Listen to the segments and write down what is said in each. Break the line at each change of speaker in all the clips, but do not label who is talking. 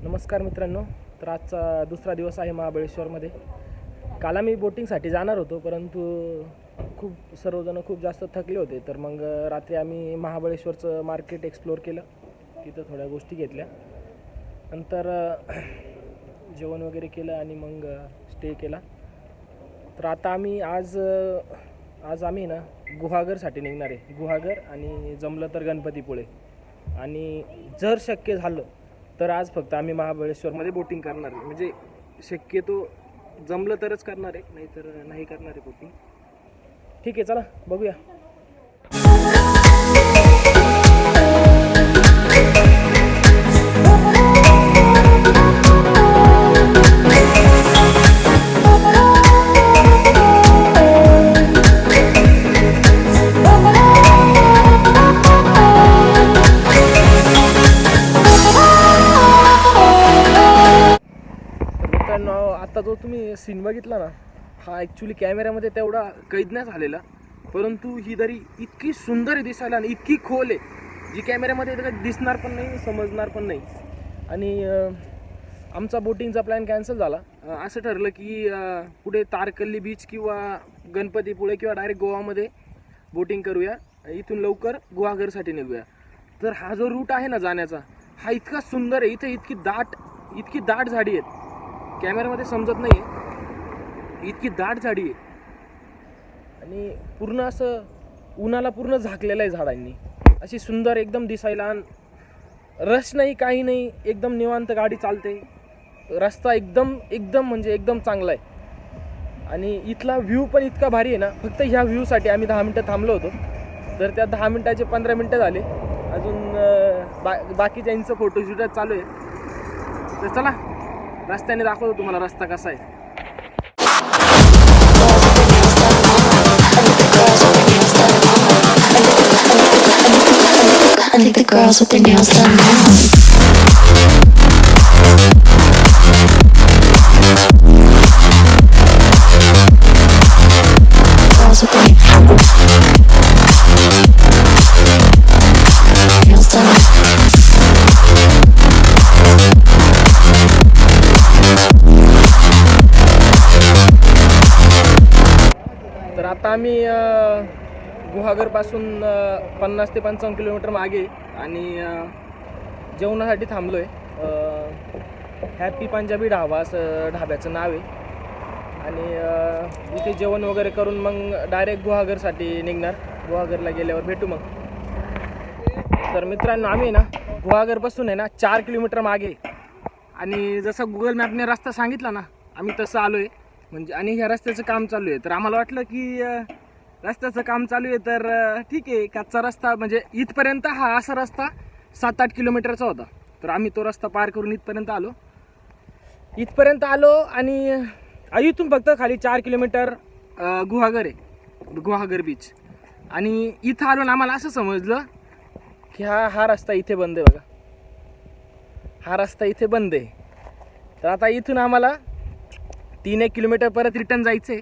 नमस्कार मित्रांनो. तर आजचा दुसरा दिवस आहे महाबळेश्वरमध्ये. काल आम्ही बोटिंगसाठी जाणार होतो, परंतु सर्वजण खूप जास्त थकले होते. तर मग रात्री आम्ही महाबळेश्वरचं मार्केट एक्सप्लोअर केलं, तिथं थोड्या गोष्टी घेतल्या, नंतर जेवण वगैरे केलं आणि मग स्टे केला. तर आता आम्ही आज आम्ही ना गुहागरसाठी निघणार आहे. गुहागर आणि जमलं तर गणपतीपुळे, आणि जर शक्य झालं तर आज फक्त आम्ही महाबळेश्वरमध्ये बोटिंग करणार आहे. म्हणजे शक्यतो जमलं तरच करणार आहे, नाहीतर नाही करणार आहे बोटिंग. ठीक आहे, चला बघूया. आता जो तुम्ही सीन बघितला ना, हा ॲक्च्युली कॅमेऱ्यामध्ये तेवढा कैद नाही झालेला, परंतु ही दरी इतकी सुंदर दिसायला आणि इतकी खोल आहे, जी कॅमेऱ्यामध्ये दिसणार पण नाही, समजणार पण नाही. आणि आमचा बोटिंगचा प्लॅन कॅन्सल झाला. असं ठरलं की पुढे तारकल्ली बीच किंवा गणपतीपुळे किंवा डायरेक्ट गोवामध्ये बोटिंग करूया, इथून लवकर गुहागरसाठी निघूया. तर हा जो रूट आहे ना जाण्याचा, हा इतका सुंदर आहे. इथे इतकी दाट झाडी आहेत, कॅमेऱ्यामध्ये समजत नाही आहे, इतकी दाट झाडी आहे. आणि पूर्ण असं उन्हाला पूर्ण झाकलेलं आहे झाडांनी. अशी सुंदर एकदम दिसायला, रश नाही, काही नाही, एकदम निवांत गाडी चालते. रस्ता एकदम म्हणजे एकदम चांगला आहे. आणि इथला व्ह्यू पण इतका भारी आहे ना. फक्त ह्या व्ह्यूसाठी आम्ही 10 मिनटं थांबलो होतो, तर त्या 10 मिनटाचे 15 मिनटं झाले. अजून बाकीच्यांचं फोटोशूटच चालू आहे. तर चला रस्त्याने दाखवतो तुम्हाला रस्ता कसा आहे.
I think the girls with their nails done now. Girls with their nails done.
तर आता आम्ही गुहागरपासून 50 ते 55 किलोमीटर मागे आणि जेवणासाठी थांबलो आहे. हॅपी पंजाबी ढाबा असं ढाब्याचं नाव आहे. आणि इथे जेवण वगैरे करून मग डायरेक्ट गुहागरसाठी निघणार. गुहागरला गेल्यावर भेटू मग. तर मित्रांनो, आम्ही ना गुहागरपासून आहे ना 4 किलोमीटर मागे, आणि जसं गुगल मॅपने रस्ता सांगितला ना, आम्ही तसं आलो आहे. म्हणजे आणि ह्या रस्त्याचं काम चालू आहे. तर आम्हाला वाटलं की रस्त्याचं काम चालू आहे तर ठीक आहे, कच्चा रस्ता, म्हणजे इथपर्यंत हा असा रस्ता 7-8 किलोमीटरचा होता. तर आम्ही तो रस्ता पार करून इथपर्यंत आलो आणि इथून फक्त खाली 4 किलोमीटर गुहागर आहे, गुहागर बीच. आणि इथं आलो ना, आम्हाला असं समजलं की हा रस्ता इथे बंद आहे. बघा, हा रस्ता इथे बंद आहे. तर आता इथून आम्हाला 3-1 किलोमीटर परत रिटर्न जायचं आहे.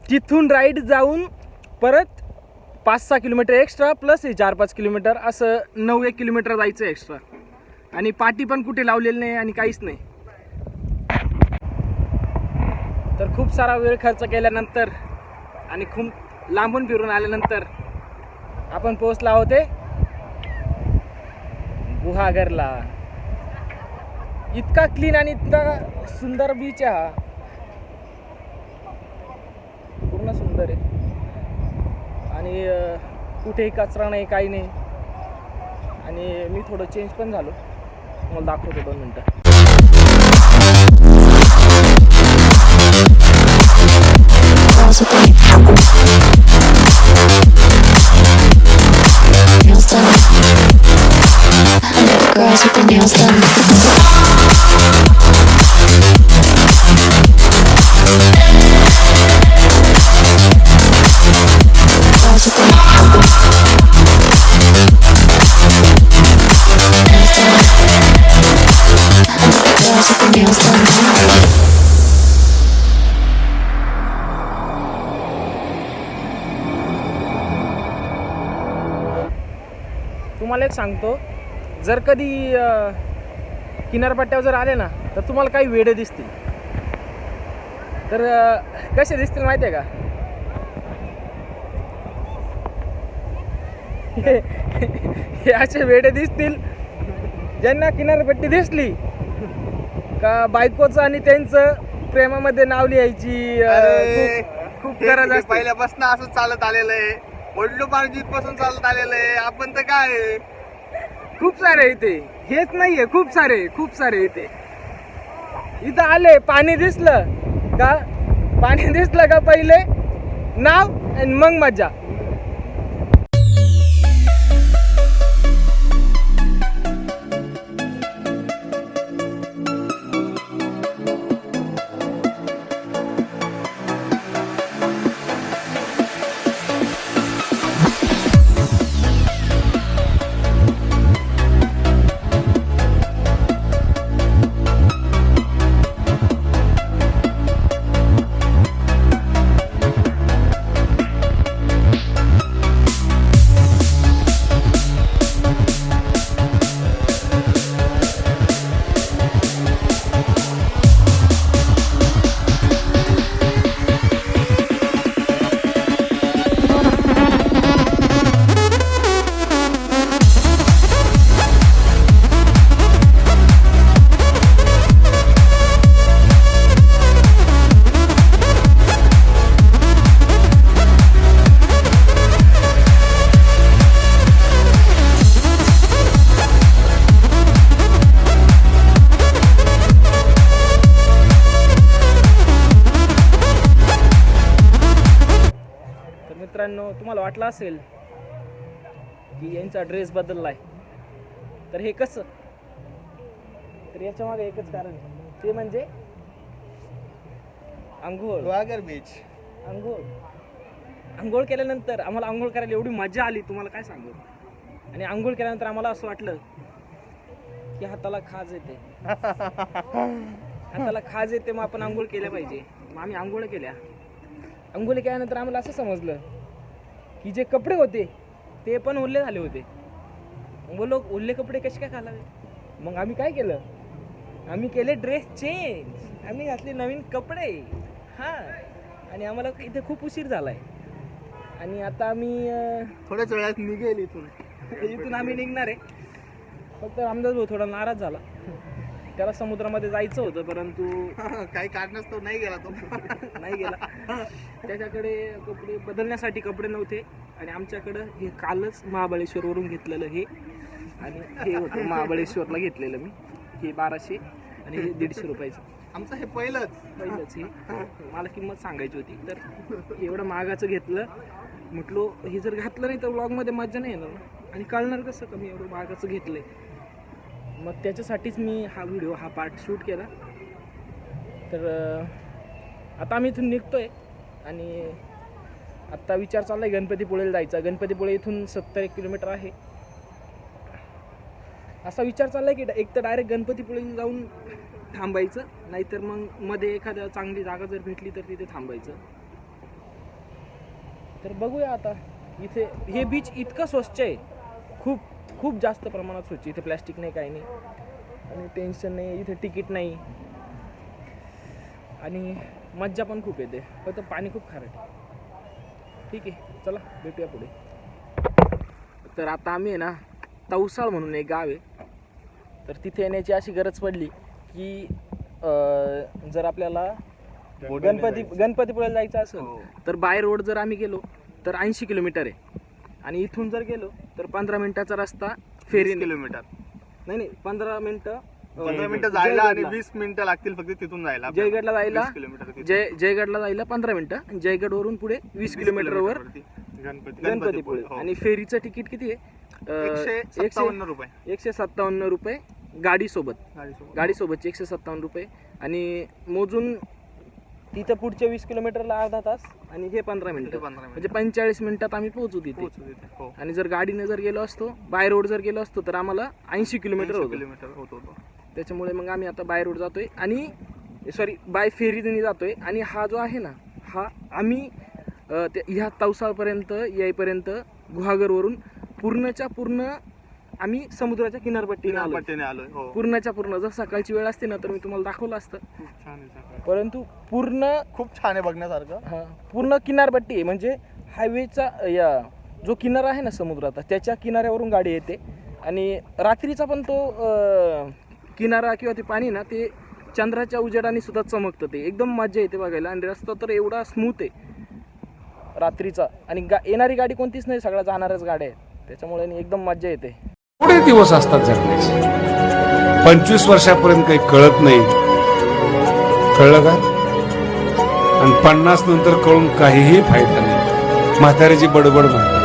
तिथून राईड जाऊन परत 5-6 किलोमीटर एक्स्ट्रा, प्लस हे 4-5 किलोमीटर, असं 9-1 किलोमीटर जायचं एक्स्ट्रा. आणि पाटी पण कुठे लावलेली नाही आणि काहीच नाही. तर खूप सारा वेळ खर्च केल्यानंतर आणि खूप लांबून फिरून आल्यानंतर आपण पोहोचला होते गुहागरला. इतका क्लीन आणि इतका सुंदर बीच आहे हा, पूर्ण सुंदर आहे. आणि कुठेही कचरा नाही, काही नाही. आणि मी थोडं चेंज पण झालो, मला दाखवतो 2 मिनटं.
Girls with their nails done. I think the girls with their nails done.
तुम्हाला एक सांगतो, जर कधी किनारपट्ट्यावर जर आले ना तर तुम्हाला काही वेडे दिसतील. तर कसे दिसतील माहिती आहे का? हे असे वेडे दिसतील ज्यांना किनारपट्टी दिसली का बायकोचं आणि त्यांचं प्रेमामध्ये नाव लिहायची खूप गरज असते.
पहिल्यापासून असं चालत आलेलं आहे, वडिलोपार्जित पासून चालत आलेलं आहे. आपण तर काय
खूप सारे इथे, हेच नाहीये, खूप सारे इथे. इथं आले, पाणी दिसलं का पहिले नाव आणि मग मजा. मित्रांनो, तुम्हाला वाटलं असेल की यांचा ड्रेस बदललाय, तर हे कसं? तर याच्या मागे एकच कारण आहे, ते म्हणजे आंघोळ.
वाघर बीच.
आंघोळ केल्यानंतर आम्हाला आंघोळ करायला एवढी मजा आली, तुम्हाला काय सांगू. आणि आंघोळ केल्यानंतर आम्हाला असं वाटलं की हाताला खाज येते. मग आपण आंघोळ केल्या पाहिजे. मग आम्ही आंघोळ केल्यानंतर आम्हाला असं समजलं की जे कपडे होते ते पण ओले झाले होते. बोलो, ओले कपडे कसे काय घालावे? मग आम्ही काय केलं, आम्ही केले ड्रेस चेंज, आम्ही घातले नवीन कपडे. आणि आम्हाला इथे खूप उशीर झालाय आणि आता आम्ही
थोड्याच वेळात निघेल इथून
आम्ही निघणार आहे. फक्त रामदास भाऊ थोडा नाराज झाला, त्याला समुद्रामध्ये जायचं होतं परंतु
काही कारणास्तव नाही गेला तो.
नाही गेला. त्याच्याकडे कपडे बदलण्यासाठी कपडे नव्हते आणि आमच्याकडं हे कालच महाबळेश्वरवरून घेतलेलं हे, आणि हे होतं महाबळेश्वरला घेतलेलं मी. हे 1200 आणि हे 150 रुपयाचं.
आमचं हे पहिलंच
हे मला किंमत सांगायची होती, तर एवढं महागाचं घेतलं. म्हटलो हे जर घातलं नाही तर व्लॉगमध्ये मजा नाही येणार ना, आणि कळणार कसं का मी एवढं महागाचं घेतलंय. मग त्याच्यासाठीच मी हा व्हिडिओ, हा पार्ट शूट केला. तर आता आम्ही इथून निघतोय आणि आत्ता विचार चालला आहे गणपतीपुळेला जायचा. गणपतीपुळे इथून 70 किलोमीटर आहे. असा विचार चालला आहे की एक तर डायरेक्ट गणपतीपुळेला जाऊन थांबायचं, नाहीतर मग मध्ये एखाद्या चांगली जागा जर भेटली तर तिथे थांबायचं. तर बघूया आता. इथे हे बीच इतकं स्वच्छ आहे, खूप जास्त प्रमाणात स्वच्छ. इथे प्लॅस्टिक नाही, काही नाही, आणि टेन्शन नाही. इथे तिकीट नाही आणि मज्जा पण खूप येते. फक्त पाणी खूप खारट आहे. ठीक आहे, चला भेटूया पुढे. तर आता आम्ही आहे ना, तवसाळ म्हणून एक गाव आहे, तर तिथे येण्याची अशी गरज पडली की जर आपल्याला गणपतीपुळेला जायचं असेल तर बाय रोड जर आम्ही गेलो तर 80 किलोमीटर आहे, आणि इथून जर गेलो तर 15 मिनिटाचा रस्ता फेरी.
किलोमीटर
नाही 15 मिनिटं
जायला आणि 20 मिनिटं लागतील फक्त तिथून जायला.
जयगडला जायला
20 किलोमीटर.
जयगडला जायला 15 मिनिटं, आणि जयगडवरून पुढे 20 किलोमीटरवर गणपतीपुळे. आणि फेरीचं तिकीट किती आहे?
157 रुपये.
157 रुपये गाडीसोबतचे 157 रुपये. आणि मोजून तिथं पुढच्या 20 किलोमीटरला अर्धा तास, आणि हे 15 मिनिटं, म्हणजे 45 मिनिटात आम्ही पोहोचू तिथे. आणि जर गाडीने जर गेलो असतो, बाय रोड जर गेलो असतो, तर आम्हाला 80 किलोमीटर होतो. त्याच्यामुळे मग आम्ही आता बाय रोड जातोय, आणि बाय फेरीने जातोय. आणि हा जो आहे ना, हा आम्ही ह्या तवसाळपर्यंत येईपर्यंत गुहागरवरून पूर्णच्या पूर्ण आम्ही समुद्राच्या किनारपट्टीने आलो,
किनारपट्टीने आलोय. हो
पूर्णच्या पूर्ण. जर सकाळची वेळ असते ना तर मी तुम्हाला दाखवलं असतं,
खूप छान आहे सकाळ.
परंतु पूर्ण
खूप छान आहे बघण्यासारखं.
हा पूर्ण किनारपट्टी आहे. म्हणजे हायवेचा या जो किनारा आहे ना समुद्राचा, त्याच्या किनाऱ्यावरून गाडी येते आणि रात्रीचा पण तो किनारा किंवा ते पाणी ना ते चंद्राच्या उजेडाने सुद्धा चमकतं. ते एकदम मजा येते बघायला. आणि रस्ता तर एवढा स्मूथ आहे रात्रीचा, आणि येणारी गाडी कोणतीच नाही, सगळ्या जाणाऱ्याच गाड्या आहेत, त्याच्यामुळे एकदम मजा येते.
थोडे दिवस असतात जगण्याचे. 25 वर्षापर्यंत काही कळत नाही, कळलं का? आणि 50 नंतर कळून काहीही फायदा नाही. म्हाताऱ्याची बडबड म्हणतात.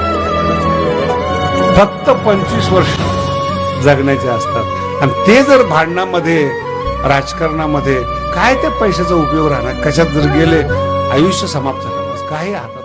फक्त 25 वर्ष जगण्याचे असतात, आणि ते जर भांडणामध्ये, राजकारणामध्ये, काय त्या पैशाचा उपयोग राहणार? कशात जर गेले, आयुष्य समाप्त झालं, काही हातात